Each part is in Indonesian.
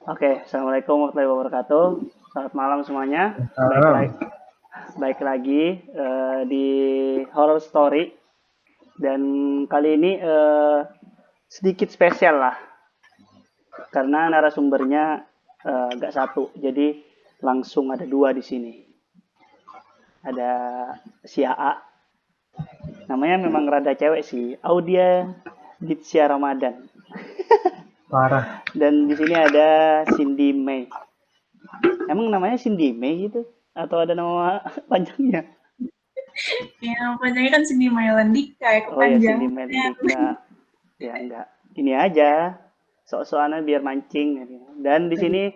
Oke, Assalamualaikum warahmatullahi wabarakatuh. Selamat malam semuanya. Baik, Malam. baik lagi di Horror Story dan kali ini sedikit spesial lah karena narasumbernya nggak satu, jadi langsung ada dua di sini. Ada si AA, namanya memang rada cewek sih, Audia Ditsia Ramadan. Parah. Dan di sini ada Cindy May. Emang namanya Cindy May gitu? Atau ada nama panjangnya? Ya, panjangnya kan Cindy Mailandika ya, Oh ya, Cindy kepanjangan. Meldika. Ya enggak. Ini aja. Sok-sokannya biar mancing. Dan di sini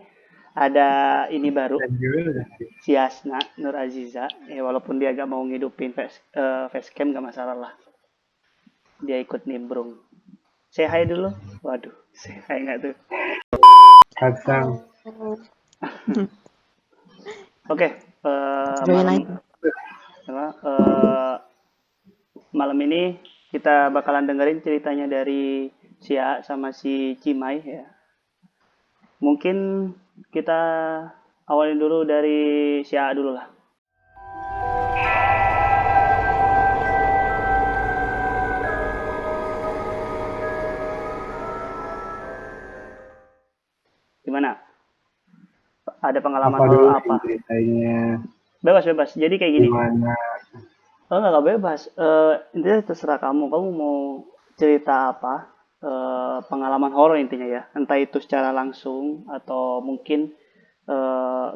ada ini baru, Dan juga si Hasna Nur Aziza. Ya, walaupun dia agak mau ngidupin facecam nggak masalah lah. Dia ikut nimbrung. Say hi dulu. Waduh, say hi nggak tuh? Hasan. Oke, Join malam aja. malam ini kita bakalan dengerin ceritanya dari si A sama si Cimai ya. Mungkin kita awalin dulu dari si A dulu lah. Gimana? Ada pengalaman Apa horor dulu apa? ceritanya? Bebas. Jadi kayak gini. Gimana? Oh, nggak bebas. Intinya terserah kamu. Kamu mau cerita apa? Pengalaman horor intinya ya. Entah itu secara langsung atau mungkin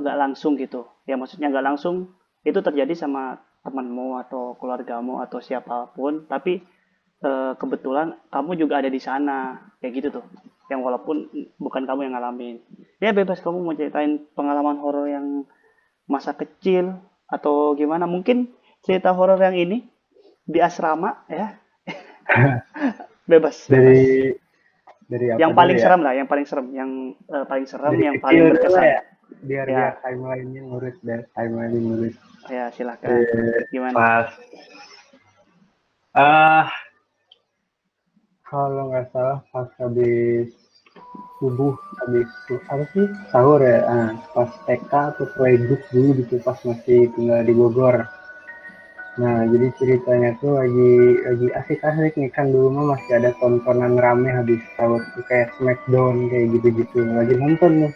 nggak langsung gitu. Ya maksudnya nggak langsung itu terjadi sama temanmu atau keluargamu atau siapapun. Tapi kebetulan kamu juga ada di sana. Kayak gitu tuh. Yang walaupun bukan kamu yang ngalamin. Ya bebas kamu mau ceritain pengalaman horor yang masa kecil atau gimana. Mungkin cerita horor yang ini di asrama ya. Bebas. Dari apa Yang dulu paling ya? serem lah, yang paling serem, paling serem, Dari yang kecil paling dulu berkesan. ya. Biar Ya, timeline-nya ngurus dan timeline ngurus. ya silahkan. Gimana? Pas ah kalau nggak salah pas habis subuh, habis apa sih sahur ya. Pas TK atau playgroup dulu gitu pas masih tinggal di Bogor. Nah, jadi ceritanya tuh lagi asik-asik nih kan dulu mah masih ada tontonan rame habis sahur tuh kayak Smackdown kayak gitu-gitu. Lagi nonton nih.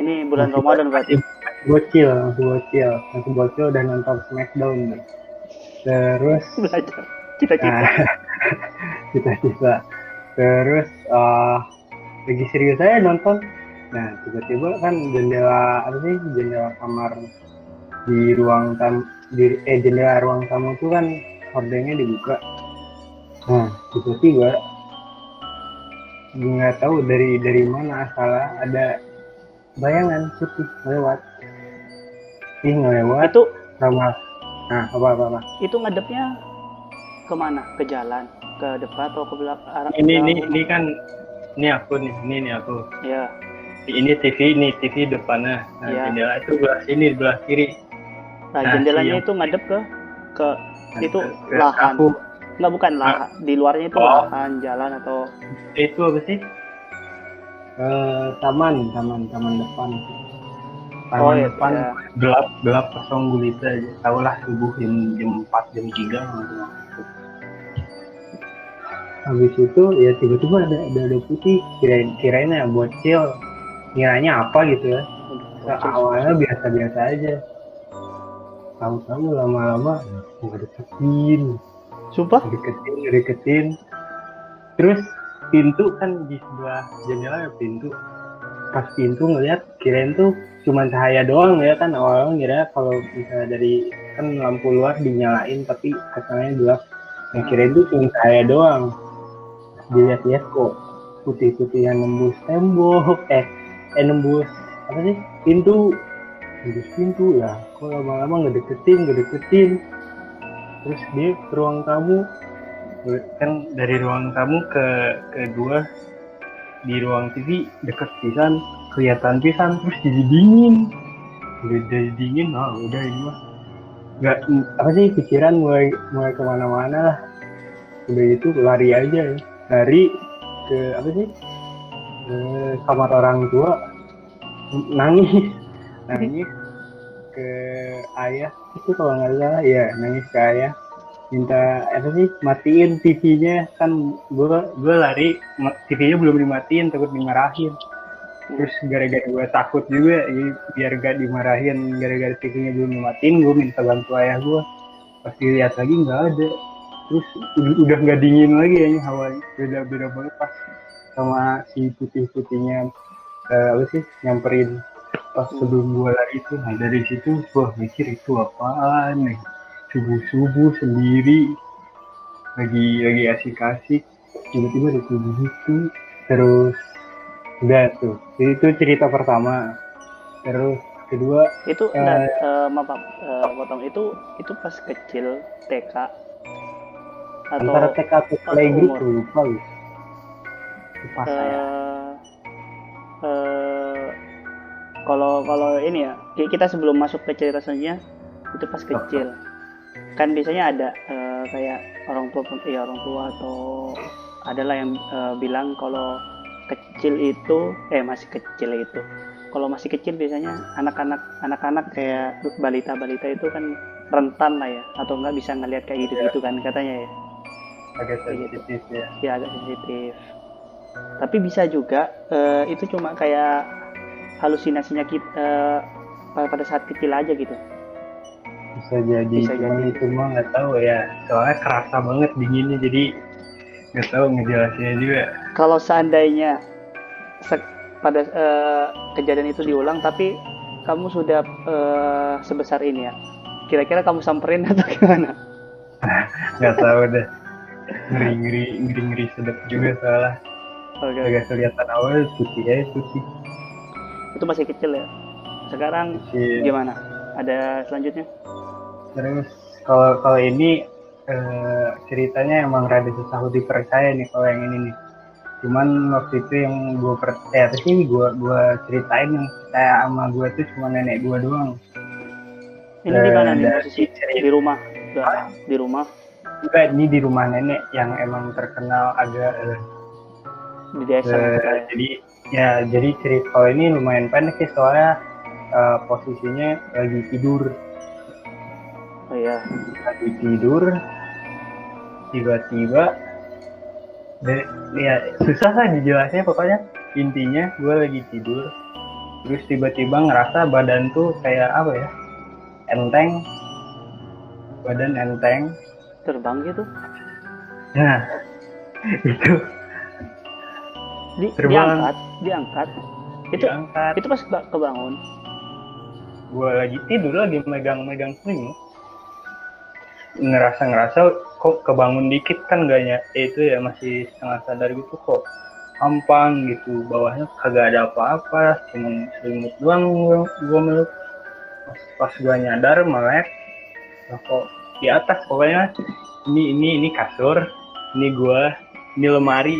Ini bulan Ramadan berarti. Masih bocil udah nonton Smackdown nih. Terus Belajar. Cita-cita. nah, cita-cita. Terus lagi serius aja nonton. Nah, tiba-tiba kan jendela kamar di jendela ruang tamu tuh kan hordengnya dibuka. Nah, tiba-tiba nggak tahu dari mana asalnya ada bayangan putih lewat. Ngelewat Itu sama apa. itu ngadepnya kemana? Ke jalan, ke depan atau ke belakang? Arah Ini kan ini aku. Ya. Ini TV depannya. Nah, Ya. jendela itu belah kiri. Nah, jendelanya itu ngadep ke itu ke lahan. aku. Enggak, bukan lahan. Di luarnya itu lahan, jalan atau Itu apa sih? Taman depan. Taman iya, depan ya. gelap kosong gulita aja. Tahulah subuh jam 4 jam 3 gitu. Habis itu ya tiba-tiba ada putih, kirain ya bocil, kiranya apa gitu ya. Awalnya biasa-biasa aja. Tahu-tahu lama-lama ngedeketin. Sumpah? Deketin. Terus pintu kan di sebelah jendela ada pintu. Pas pintu ngeliat kirain tuh cuma cahaya doang ya kan, awalnya ngira kalau misalnya dari kan lampu luar dinyalain tapi kesannya gelap. Nah, kirain tuh cuma cahaya doang. Dilihat-lihat kok putih-putih yang nembus tembok, nembus apa sih pintu lah. Kok lama-lama ngedeketin. Terus dia ke ruang tamu, kan dari ruang tamu ke kedua di ruang TV deket pisan, kelihatan pisan, terus jadi dingin. Udah ini mah nggak apa sih, pikiran mulai kemana-mana lah. Udah itu lari aja ya. Lari ke apa sih kamar orang tua, nangis nangis ke ayah itu kalau nggak salah ya, nangis ke ayah minta apa sih, matiin TV-nya kan. Gue lari, TV-nya belum dimatiin, takut dimarahin. Terus gara-gara gue takut juga biar gak dimarahin gara-gara TV-nya belum dimatiin, gue minta bantu ayah gue. Pas dilihat lagi nggak ada. Terus udah nggak dingin lagi ya hawanya, beda banget pas sama si putih-putihnya apa sih nyamperin pas sebelum gue lari itu. Nah dari situ gue mikir itu apaan nih, subuh-subuh sendiri lagi asik-asik tiba-tiba ada tubuh itu. Terus udah tuh itu cerita pertama. Terus kedua Itu maaf, potong itu pas kecil TK antara atau TK atau playgroup umur? lupa saya. Eh, kalau ini ya, kita sebelum masuk ke cerita selanjutnya, itu pas kecil. Kan biasanya ada kayak orang tua atau adalah yang bilang kalau kecil itu masih kecil itu. Kalau masih kecil biasanya anak-anak kayak balita-balita itu kan rentan lah ya, atau nggak bisa ngelihat kayak gitu-gitu kan katanya ya. Agak Kayak gitu. sensitif ya. Ya agak sensitif. Tapi bisa juga itu cuma kayak halusinasinya kita pada saat kecil aja gitu. Bisa jadi, Bisa cuman jadi. itu mah nggak tahu ya, soalnya kerasa banget dinginnya, jadi nggak tahu ngejelasinnya juga. Kalau seandainya pada kejadian itu diulang, tapi kamu sudah sebesar ini ya, kira-kira kamu samperin atau gimana? Nggak tahu deh, ngeri sedap juga soalnya. Oke, Agak oke. kelihatan awal putih ya, putih. Itu masih kecil ya. Sekarang Kecil. gimana? Ada selanjutnya? Terus kalau ini ceritanya emang rada susah dipercaya nih kalau yang ini nih. Cuman waktu itu yang gue percaya sih, gue ceritain yang percaya sama gue tuh cuma nenek gue doang. Ini di mana nih Dari posisi? Di cerita rumah? Di rumah? juga ini di rumah nenek yang emang terkenal agak Di desa maksudnya ya? jadi cerita kalau ini lumayan pendek sih soalnya posisinya lagi tidur. Oh iya. Lagi tidur tiba-tiba ya susah lah dijelasnya, pokoknya intinya gue lagi tidur terus tiba-tiba ngerasa badan tuh kayak apa ya, enteng, badan enteng. Terbang gitu? Nah itu terbang, Diangkat. diangkat. Itu pas kebangun. Gue lagi tidur lagi megang selimut, ngerasa kok kebangun dikit kan gaknya itu ya, masih setengah sadar gitu, kok ampang gitu, bawahnya kagak ada apa-apa, cuman selimut doang gue meluk. Pas gue nyadar melek, kok di atas pokoknya ini kasur, ini gue, ini lemari.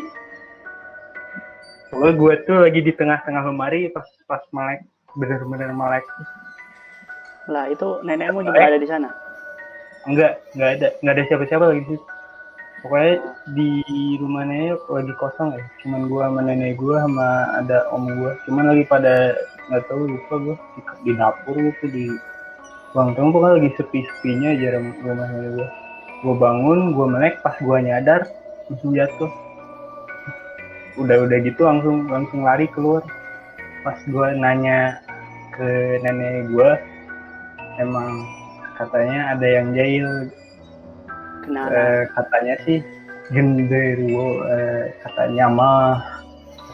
Pokoknya gue tuh lagi di tengah-tengah lemari pas melek, bener-bener melek. Lah itu nenekmu juga ada di sana? Enggak ada siapa-siapa lagi sih. Pokoknya di rumah nenek lagi kosong ya, cuman gue sama nenek gue sama ada om gue, cuman lagi pada nggak tahu, lupa gue di dapur gitu, di ruang tamu, pokoknya lagi sepi-sepinya aja rumah nenek gue. Gue bangun, gue melek, pas gue nyadar langsung jatuh. Udah gitu langsung lari keluar. Pas gue nanya ke nenek gue, emang katanya ada yang jahil. Katanya sih genderuwo, katanya mah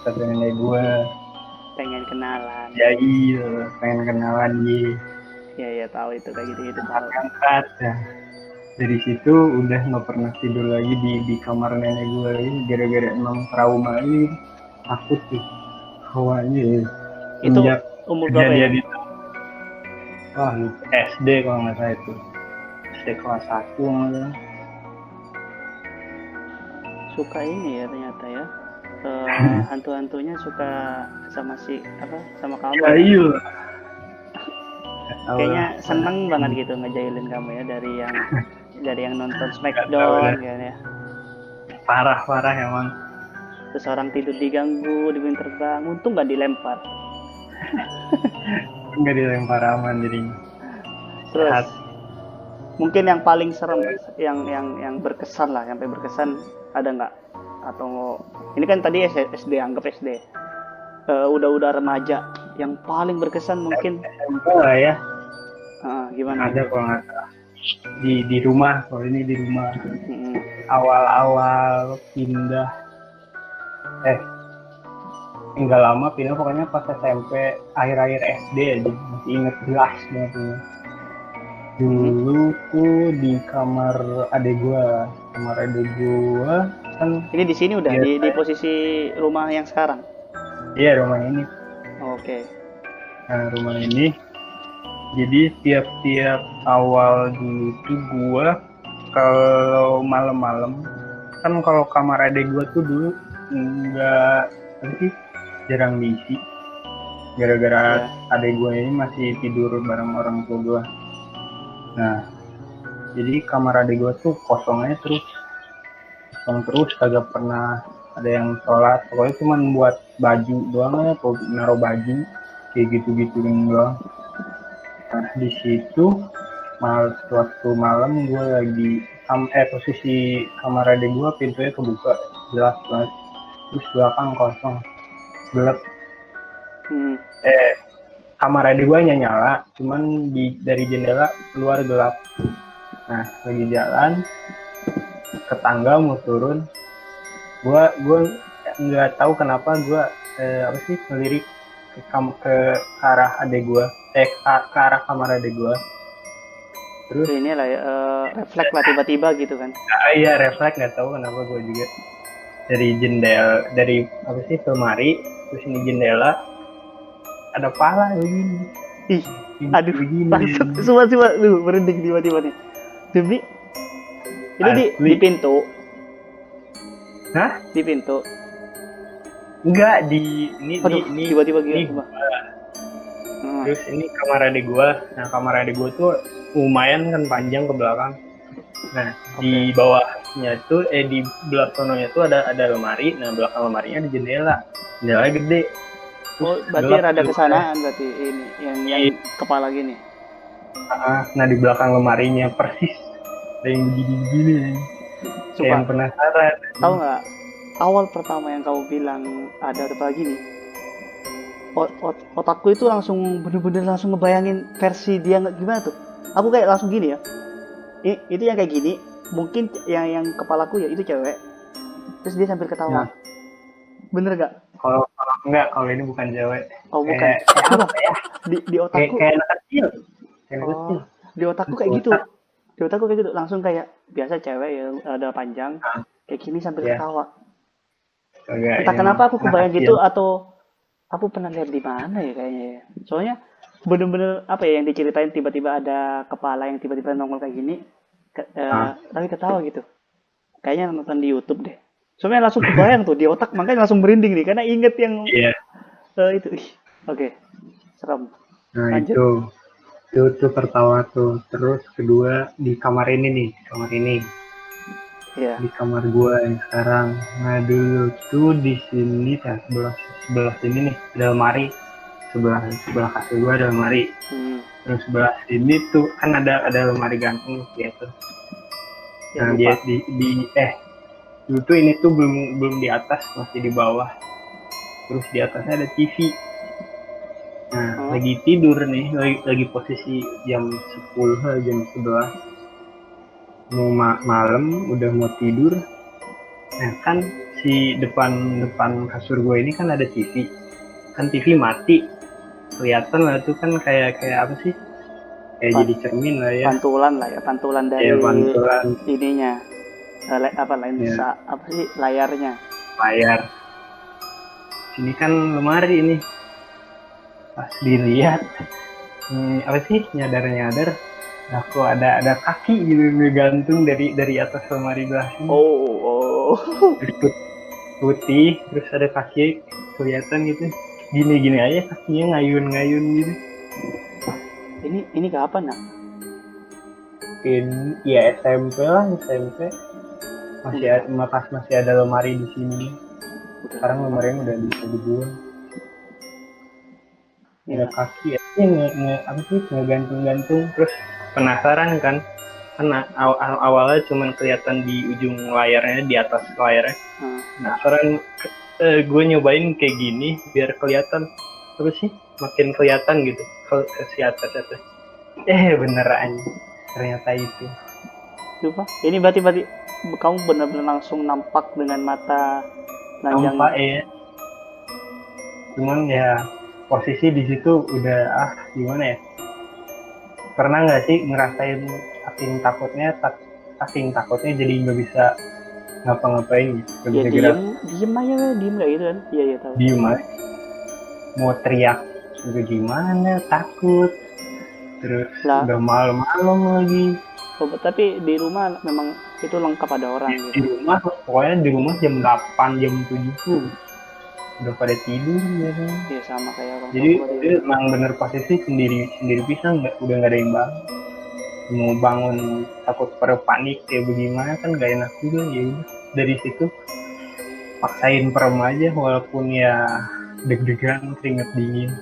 kata nenek gue Pengen kenalan. jahil, pengen kenalan Ya tahu itu kayak gitu tahu. angkat ya. Dari situ udah nggak pernah tidur lagi di kamar nenek gue lagi, gara-gara emang trauma ini, takut sih hawanya. Itu umur berapa ya? Wah, SD kalau nggak salah itu, SD kelas 1 malah. Suka ini ya ternyata ya, hantu-hantunya suka sama sama kamu ya? Jahil. Kayaknya seneng banget gitu ngejailin kamu ya, dari yang nonton Smackdown gitu ya. Parah emang. terus orang tidur diganggu, dibikin terbang, untung nggak dilempar. Nggak dilempar, aman jadinya. Terus Sehat. mungkin yang paling serem, yang berkesan lah, sampai berkesan ada nggak? Atau ini kan tadi SD, anggap SD. Udah remaja, yang paling berkesan mungkin SMP lah ya, gimana? ada kalau nggak salah. Di rumah, kalau ini di rumah. Mm-mm. Awal-awal pindah, enggak lama pindah, pokoknya pas SMP, akhir-akhir SD aja, masih inget jelas banget ini. Dulu tuh di kamar adek gua kan Ini di sini udah di biasanya, posisi rumah yang sekarang. iya rumah ini. Oke. Nah, rumah ini, jadi tiap-tiap awal dulu tuh gua kalau malam-malam, kan kalau kamar adek gua tuh dulu nggak apa sih, jarang diisi, gara-gara Ya. adek gua ini masih tidur bareng orang tua gua. Nah, jadi kamar adek gua tuh kosong aja terus, kagak pernah ada yang sholat, pokoknya cuma buat baju doang ya, naruh baju kayak gitu-gitu doang. Nah, di situ waktu malam gue lagi posisi kamar adek gue, pintunya kebuka jelas banget, terus belakang kosong, gelap. Hmm. Kamar adek gue nyala, cuman dari jendela keluar gelap. Nah, lagi jalan ke tangga mau turun, gue nggak tahu kenapa gue apa sih, ngelirik ke arah adek gue, ke arah kamar adek gue. Terus Ini lah ya, refleks lah tiba-tiba gitu kan. iya refleks, nggak tahu kenapa gue juga, dari jendela, dari apa sih, lemari, terus ini jendela, ada pala begini. Ih, aduh, begini. langsung semua lu merinding tiba-tiba nih. Demi itu di Asli. pintu. Hah? Di pintu. Enggak, ini Aduh, ini tiba-tiba ini gitu, Bang. terus ini kamar adik gue. Nah, kamar adik gue tuh lumayan kan panjang ke belakang. Nah, di bawahnya tuh di belah sononya tuh ada lemari. Nah, belakang lemarinya ada jendela gede. Oh, berarti rada kesanaan berarti ini yang kepala gini. Nah, di belakang lemarinya persis ada yang begini-begini. Kayak yang penasaran. Tahu nggak, awal pertama yang kamu bilang ada apa gini, otakku itu langsung bener-bener langsung ngebayangin versi dia gimana tuh. Aku kayak langsung gini ya. Itu yang kayak gini, mungkin yang kepalaku ya itu cewek. Terus dia sambil ketawa. Ya. Bener gak? Kalau enggak, kalau ini bukan cewek. Oh, bukan. Apa ya? Di otakku. Kayak anak kecil. Di otakku kayak gitu. Di otakku kayak gitu. Langsung kayak biasa cewek ya, ada panjang. Kayak gini sambil ketawa. Entah kenapa aku kebayang gitu, atau aku pernah lihat di mana ya kayaknya ya. Soalnya bener-bener apa ya, yang diceritain tiba-tiba ada kepala yang tiba-tiba nongol kayak gini, tapi ketawa gitu. Kayaknya nonton di YouTube deh. Soalnya langsung kebayang tuh di otak, makanya langsung merinding nih karena inget yang itu. Oke. Serem. Nah, lanjut. itu tertawa tuh. Terus kedua di kamar ini. Iya. Di kamar gua yang sekarang. Nah, dulu tuh di sini kan sebelah sini nih ada lemari. Sebelah kasur gua ada lemari. Terus sebelah sini tuh kan ada lemari gantung gitu. Nah, dia dulu tuh ini tuh belum di atas, masih di bawah. Terus di atasnya ada TV. Nah, lagi tidur nih, lagi posisi jam 10, jam 11. Mau malam, udah mau tidur. Nah, kan si depan kasur gue ini kan ada TV. Kan TV mati. Kelihatan lah tuh kan kayak apa sih? Kayak jadi cermin lah ya. Pantulan dari ininya. Lensa, apa sih, layarnya. Layar. Sini kan lemari ini. Pas dilihat, apa sih, nyadar. Nah, kok ada kaki gitu ngegantung dari atas lemari belah sini. Terus putih, terus ada kaki kelihatan gitu. Gini aja kakinya ngayun gitu. Ini kapan, Nak? Ya SMP lah, SMP. Masih ada lemari di sini. Sekarang lemarinya udah bisa dibuang. Iya. Ada kaki ya. Apa sih ngegantung-gantung terus penasaran kan? Karena awalnya cuma kelihatan di ujung layarnya, di atas layarnya. Penasaran, gue nyobain kayak gini biar kelihatan apa sih, makin kelihatan gitu ke si atas. Beneran ternyata itu. Coba. Ini berarti kamu benar-benar langsung nampak dengan mata telanjang. Nampak ya. Cuman ya posisi di situ udah gimana ya? Pernah nggak sih ngerasain saking takutnya jadi nggak bisa ngapa-ngapain gitu? Nggak Ya bisa gerak. diem aja, diem kayak gitu kan? Iya tahu. Diem aja. Mau teriak juga gimana, takut. Terus udah malam-malam lagi. Tapi di rumah memang itu lengkap ada orang Di gitu. rumah, pokoknya di rumah jam 8, jam 7 tuh udah pada tidur ya kan. Iya sama kayak orang Jadi tua itu emang bener posisi sendiri pisah, udah nggak ada yang bangun. Mau bangun takut pada panik kayak bagaimana kan nggak enak juga. Ya udah dari situ paksain perem aja walaupun ya deg-degan, keringet dingin.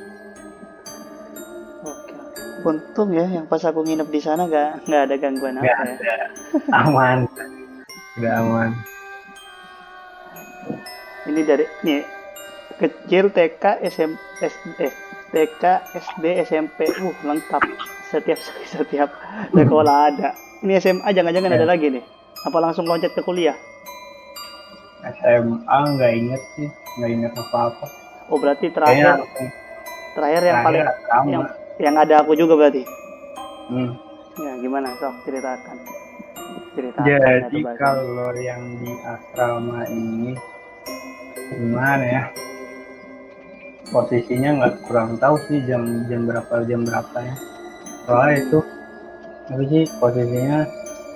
Oke. Untung ya yang pas aku nginep di sana nggak ada gangguan apa ya. Aman. Udah aman. Ini dari kecil TK TK SD SMP lengkap setiap sekolah ada. Ini SMA jangan-jangan ada lagi nih. Apa langsung loncat ke kuliah? SMA nggak inget apa-apa. Oh berarti terakhir yang paling yang ada aku juga berarti. Ya gimana, sok ceritakan. Jadi kalau yang di asrama ini gimana ya, posisinya nggak, kurang tahu sih jam berapa ya. Soalnya itu apa sih, posisinya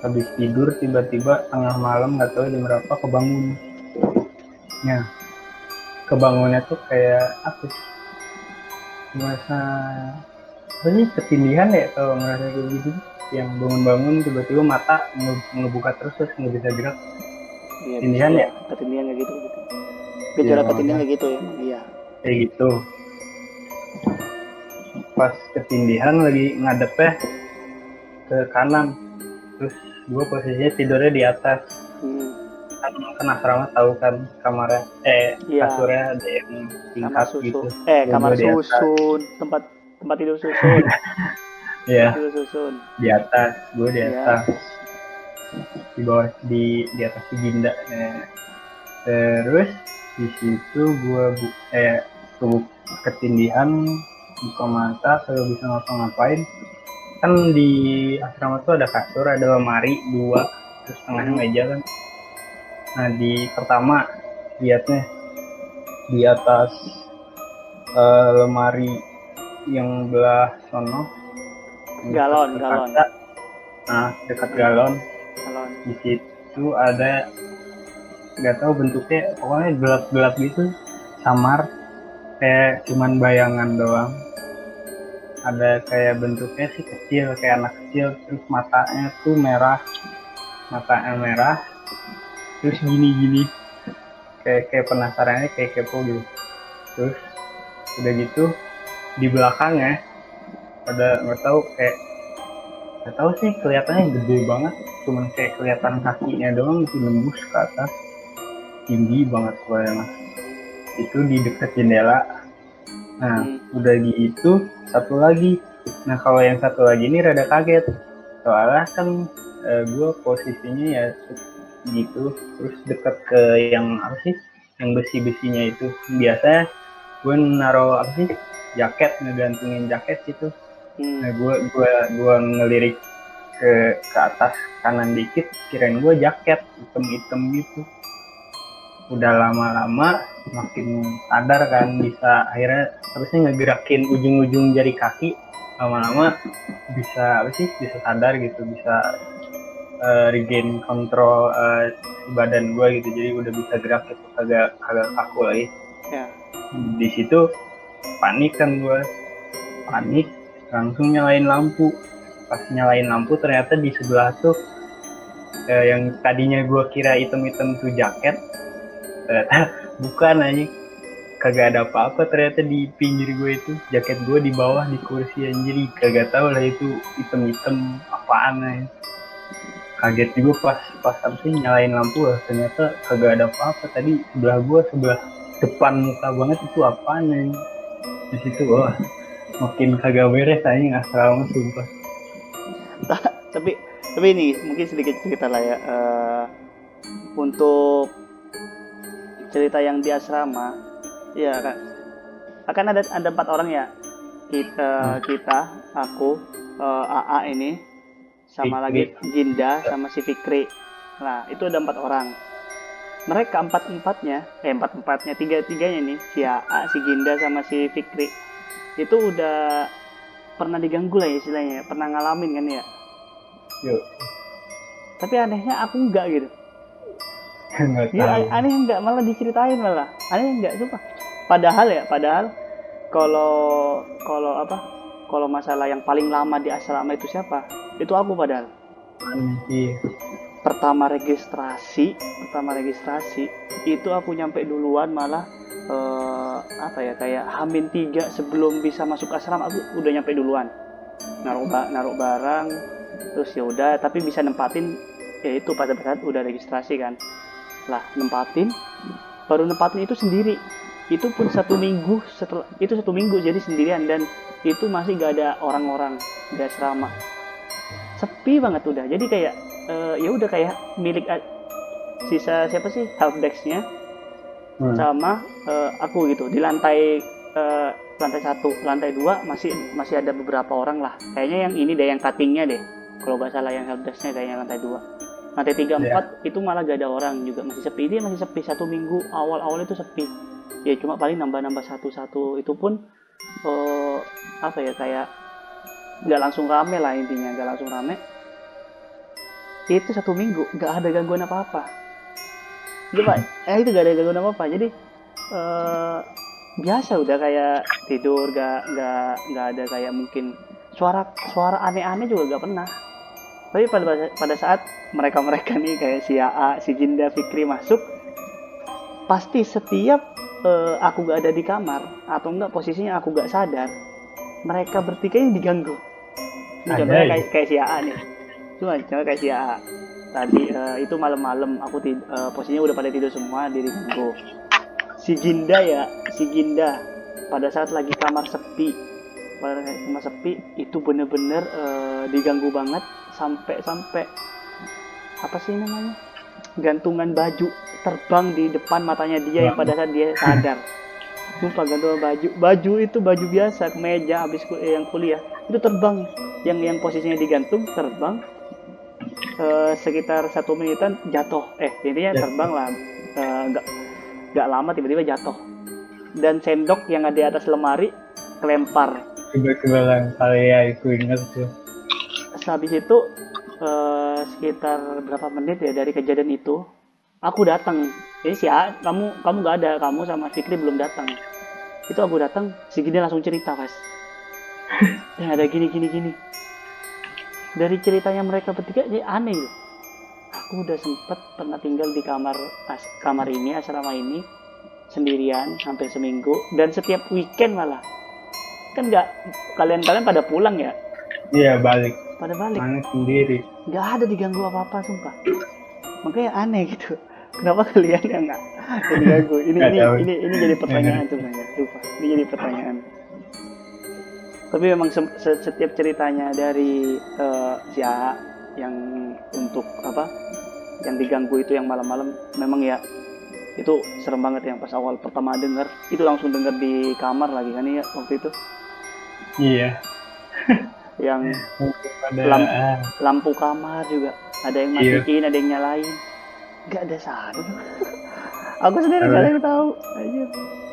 habis tidur tiba-tiba tengah malam nggak tahu jam berapa kebangun. Ya kebangunnya tuh kayak apa sih, merasa apa sih, ketindihan ya kalau merasa kayak gitu, yang bangun-bangun tiba-tiba mata ngebuka terus nggak bisa gerak. Ketindihan ya? Ketindihan kayak gitu. Gejala ketindihan kayak gitu ya, iya. Kayak gitu. Pas ketindihan lagi ngadepnya ke kanan, terus gue posisinya tidurnya di atas. Kan asrama tahu kan kamarnya, kasurnya ada yang tingkat gitu. Kamar susun, tempat tidur susun. Iya. Di atas, gue di atas. Di bawah, di atas si Ginda. Terus di situ gue ketindihan, buka mata, kalau bisa ngapa-ngapain. Kan di asrama tuh ada kasur, ada lemari 2, terus tengahnya meja kan. Nah di pertama lihatnya di atas lemari yang belah sono, galon. Nah dekat galon. Di situ ada, nggak tahu bentuknya, pokoknya gelap gitu, samar, kayak cuman bayangan doang. Ada kayak bentuknya sih kecil, kayak anak kecil, terus matanya merah, terus gini kayak penasarannya, kayak kepo gitu. Terus udah gitu di belakangnya ada, nggak tahu sih, kelihatannya gede banget, cuman kayak kelihatan kakinya doang itu nembus ke atas, tinggi banget soalnya. Itu di dekat jendela. Nah udah gitu satu lagi. Nah kalau yang satu lagi ini rada kaget, soalnya kan gue posisinya ya gitu, terus deket ke yang apa sih, yang besi-besinya itu. Biasanya gue naruh apa sih, jaket, ngegantungin jaket gitu. Nah gue ngelirik ke atas kanan dikit, kirain gue jaket hitam gitu. Udah lama-lama makin sadar kan, bisa akhirnya harusnya ngegerakin ujung-ujung jari kaki, lama-lama bisa sadar gitu, bisa regain kontrol badan gue gitu, jadi udah bisa gerak gitu, agak kaku lagi. Di situ panik langsung nyalain lampu. Pas nyalain lampu ternyata di sebelah tuh yang tadinya gue kira hitam tuh jaket, ternyata bukan anjing, kagak ada apa-apa ternyata di pinggir gue itu, jaket gue di bawah di kursi anjir, kagak tahu lah itu item-item apaan anjing. Kaget juga pas apa sih nyalain lampu lah, ternyata kagak ada apa-apa. Tadi sebelah depan muka banget itu apaan anjing. Di situ wah makin kagak beres anjing asrama sumpah. tapi ini mungkin sedikit cerita lah ya, untuk cerita yang di asrama ya kan, akan ada 4 orang ya, kita aku, AA ini sama lagi Ginda sama si Fikri. Nah itu ada 4 orang, mereka empat-empatnya tiga-tiganya nih, si AA, si Ginda sama si Fikri itu udah pernah diganggu lah ya istilahnya, pernah ngalamin kan ya. Yuk. Tapi anehnya aku enggak gitu. Nggak Dia tahu. aneh enggak, malah diceritain malah. Aneh enggak, sumpah. Padahal kalau masalah yang paling lama di asrama itu siapa? Itu aku padahal. Iya. Pertama registrasi itu aku nyampe duluan malah, kayak H-3 sebelum bisa masuk asrama aku udah nyampe duluan. Naruh barang, terus ya udah, tapi bisa nempatin ya itu pada saat udah registrasi kan. Lah baru nempatin itu sendiri, itu pun 1 minggu setelah itu, 1 minggu jadi sendirian, dan itu masih gak ada orang-orang di asrama, sepi banget udah. Jadi kayak ya udah kayak milik sisa siapa sih, helpdesk-nya sama aku gitu di lantai 1, lantai 2 masih ada beberapa orang lah, kayaknya yang ini deh, yang cuttingnya deh kalau nggak salah, yang helpdesk-nya kayaknya lantai 2. Lantai 3, 4 itu malah gak ada orang juga, masih sepi. Dia masih sepi 1 minggu awal itu sepi ya, cuma paling nambah satu itu pun kayak nggak langsung rame lah, intinya nggak langsung rame. Itu 1 minggu nggak ada gangguan apa-apa. Itu gak ada gangguan apa-apa, jadi biasa udah kayak tidur, nggak ada kayak mungkin suara aneh-aneh juga nggak pernah. Tapi pada saat mereka nih kayak si AA, si Ginda, Fikri masuk, pasti setiap aku gak ada di kamar atau enggak posisinya aku gak sadar, mereka bertiga ini diganggu. Ini contohnya kayak si AA nih, contohnya kayak si AA tadi, itu malam-malam aku posisinya udah pada tidur semua, diganggu. Si Ginda pada saat lagi kamar sepi itu bener-bener diganggu banget, sampai apa sih namanya, gantungan baju terbang di depan matanya dia, yang pada saat dia sadar. Sumpah, gantungan baju itu baju biasa, kemeja habis yang kuliah itu terbang, yang posisinya digantung terbang, sekitar 1 menitan jatuh, intinya terbang lah, nggak lama tiba-tiba jatuh, dan sendok yang ada di atas lemari kelempar. Kebetulan saya itu ingat tuh. Habis itu sekitar berapa menit ya dari kejadian itu, aku datang. Jadi kamu nggak ada, kamu sama Fikri belum datang. Itu aku datang, si Gini langsung cerita, Mas. Ya ada gini. Dari ceritanya mereka bertiga jadi aneh loh. Aku udah sempet pernah tinggal di kamar ini, asrama ini sendirian hampir seminggu, dan setiap weekend malah. Kan kalian pada pulang ya? Iya, balik. Pada balik. Aneh sendiri. Nggak ada diganggu apa-apa, sumpah. Makanya aneh gitu. Kenapa kalian yang nggak diganggu? Ini jadi pertanyaan sebenarnya, sumpah. Ini jadi pertanyaan. Tapi memang setiap ceritanya dari si A yang untuk yang diganggu itu yang malam-malam, memang ya itu serem banget. Yang pas awal pertama denger itu langsung denger di kamar lagi kan ya waktu itu. Iya. Yang lampu kamar juga ada yang matiin, ada yang nyalain, nggak ada satu. Aku sendiri nggak ada yang tahu aja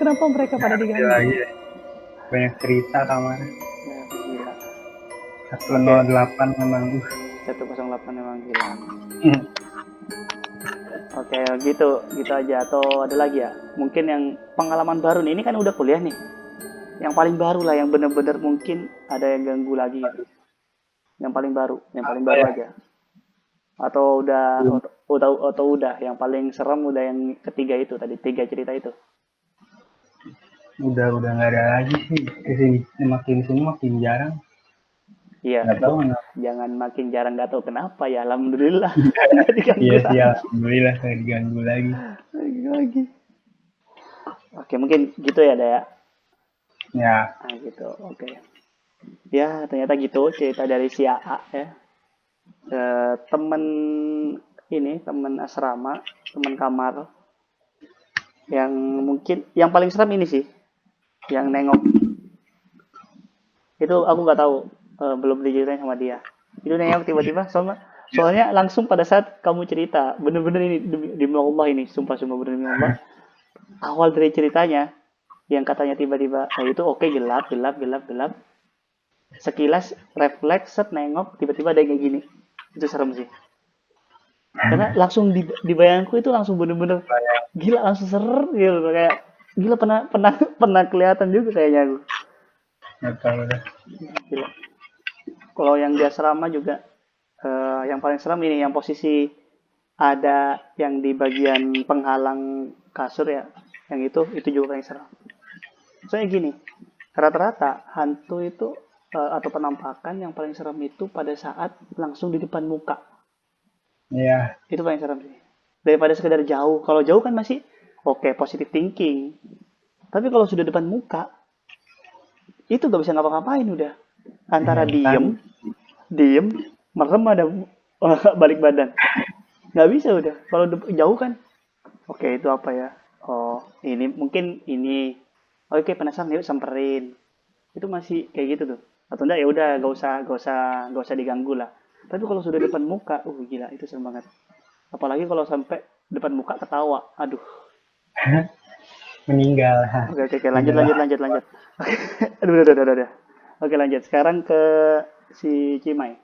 kenapa mereka pada diganggu. Banyak cerita kamarnya. Ya, gila. 108 memang. 108 memang gila. Oke, gitu aja. Atau ada lagi ya? Mungkin yang pengalaman baru nih, ini kan udah kuliah nih. Yang paling baru lah, yang bener-bener mungkin ada yang ganggu lagi gitu. Yang paling baru aja. Atau udah atau udah yang paling serem udah yang ketiga itu tadi, 3 cerita itu. Udah nggak ada lagi sih kesini, makin sini makin jarang. Iya, Nggak tahu kenapa. jangan makin jarang, nggak tahu kenapa ya. Alhamdulillah nggak diganggu Iya sih, lagi. alhamdulillah nggak diganggu lagi. Lagi. Oke, mungkin gitu ya, Daya. Ya, Nah, gitu. Oke. Ya, ternyata gitu cerita dari si AA ya. Temen ini, temen asrama, temen kamar. Yang mungkin yang paling serem ini sih, yang nengok. Itu aku nggak tahu, belum diceritain sama dia. Itu nengok tiba-tiba, soalnya langsung pada saat kamu cerita, bener-bener ini demi Allah ini, sumpah-sumpah bener demi Allah. Awal dari ceritanya, yang katanya tiba-tiba, itu oke, gelap, gelap, gelap, gelap. Sekilas refleks, set nengok, tiba-tiba ada yang kayak gini. Itu serem sih. Karena langsung di bayanganku itu langsung bener-bener gila, langsung ser gitu, kayak gila, pernah kelihatan juga kayaknya aku. nggak tahu dah. Gila. Kalau yang di asrama juga, yang paling serem ini yang posisi ada yang di bagian penghalang kasur ya, yang itu juga paling serem. Soalnya gini, rata-rata hantu itu atau penampakan yang paling serem itu pada saat langsung di depan muka. Iya, Itu paling serem sih. Daripada sekedar jauh. Kalau jauh kan masih oke, positive thinking. Tapi kalau sudah depan muka, itu gak bisa ngapa-ngapain udah. Antara kan. diem, merem ada balik badan. Nggak bisa udah. Kalau jauh kan, oke itu apa ya? Oh, ini mungkin ini. Oke, penasaran, yuk samperin. Itu masih kayak gitu tuh. Atau enggak ya udah, gak usah diganggu lah. Tapi kalau sudah depan muka, gila itu serem banget. Apalagi kalau sampai depan muka ketawa. Aduh. Meninggal. Oke, lanjut. Aduh, udah. Oke, lanjut. Sekarang ke si Cimai.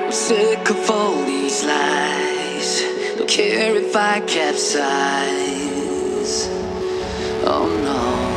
I'm sick of all these lies. Don't care if I capsize. Oh no.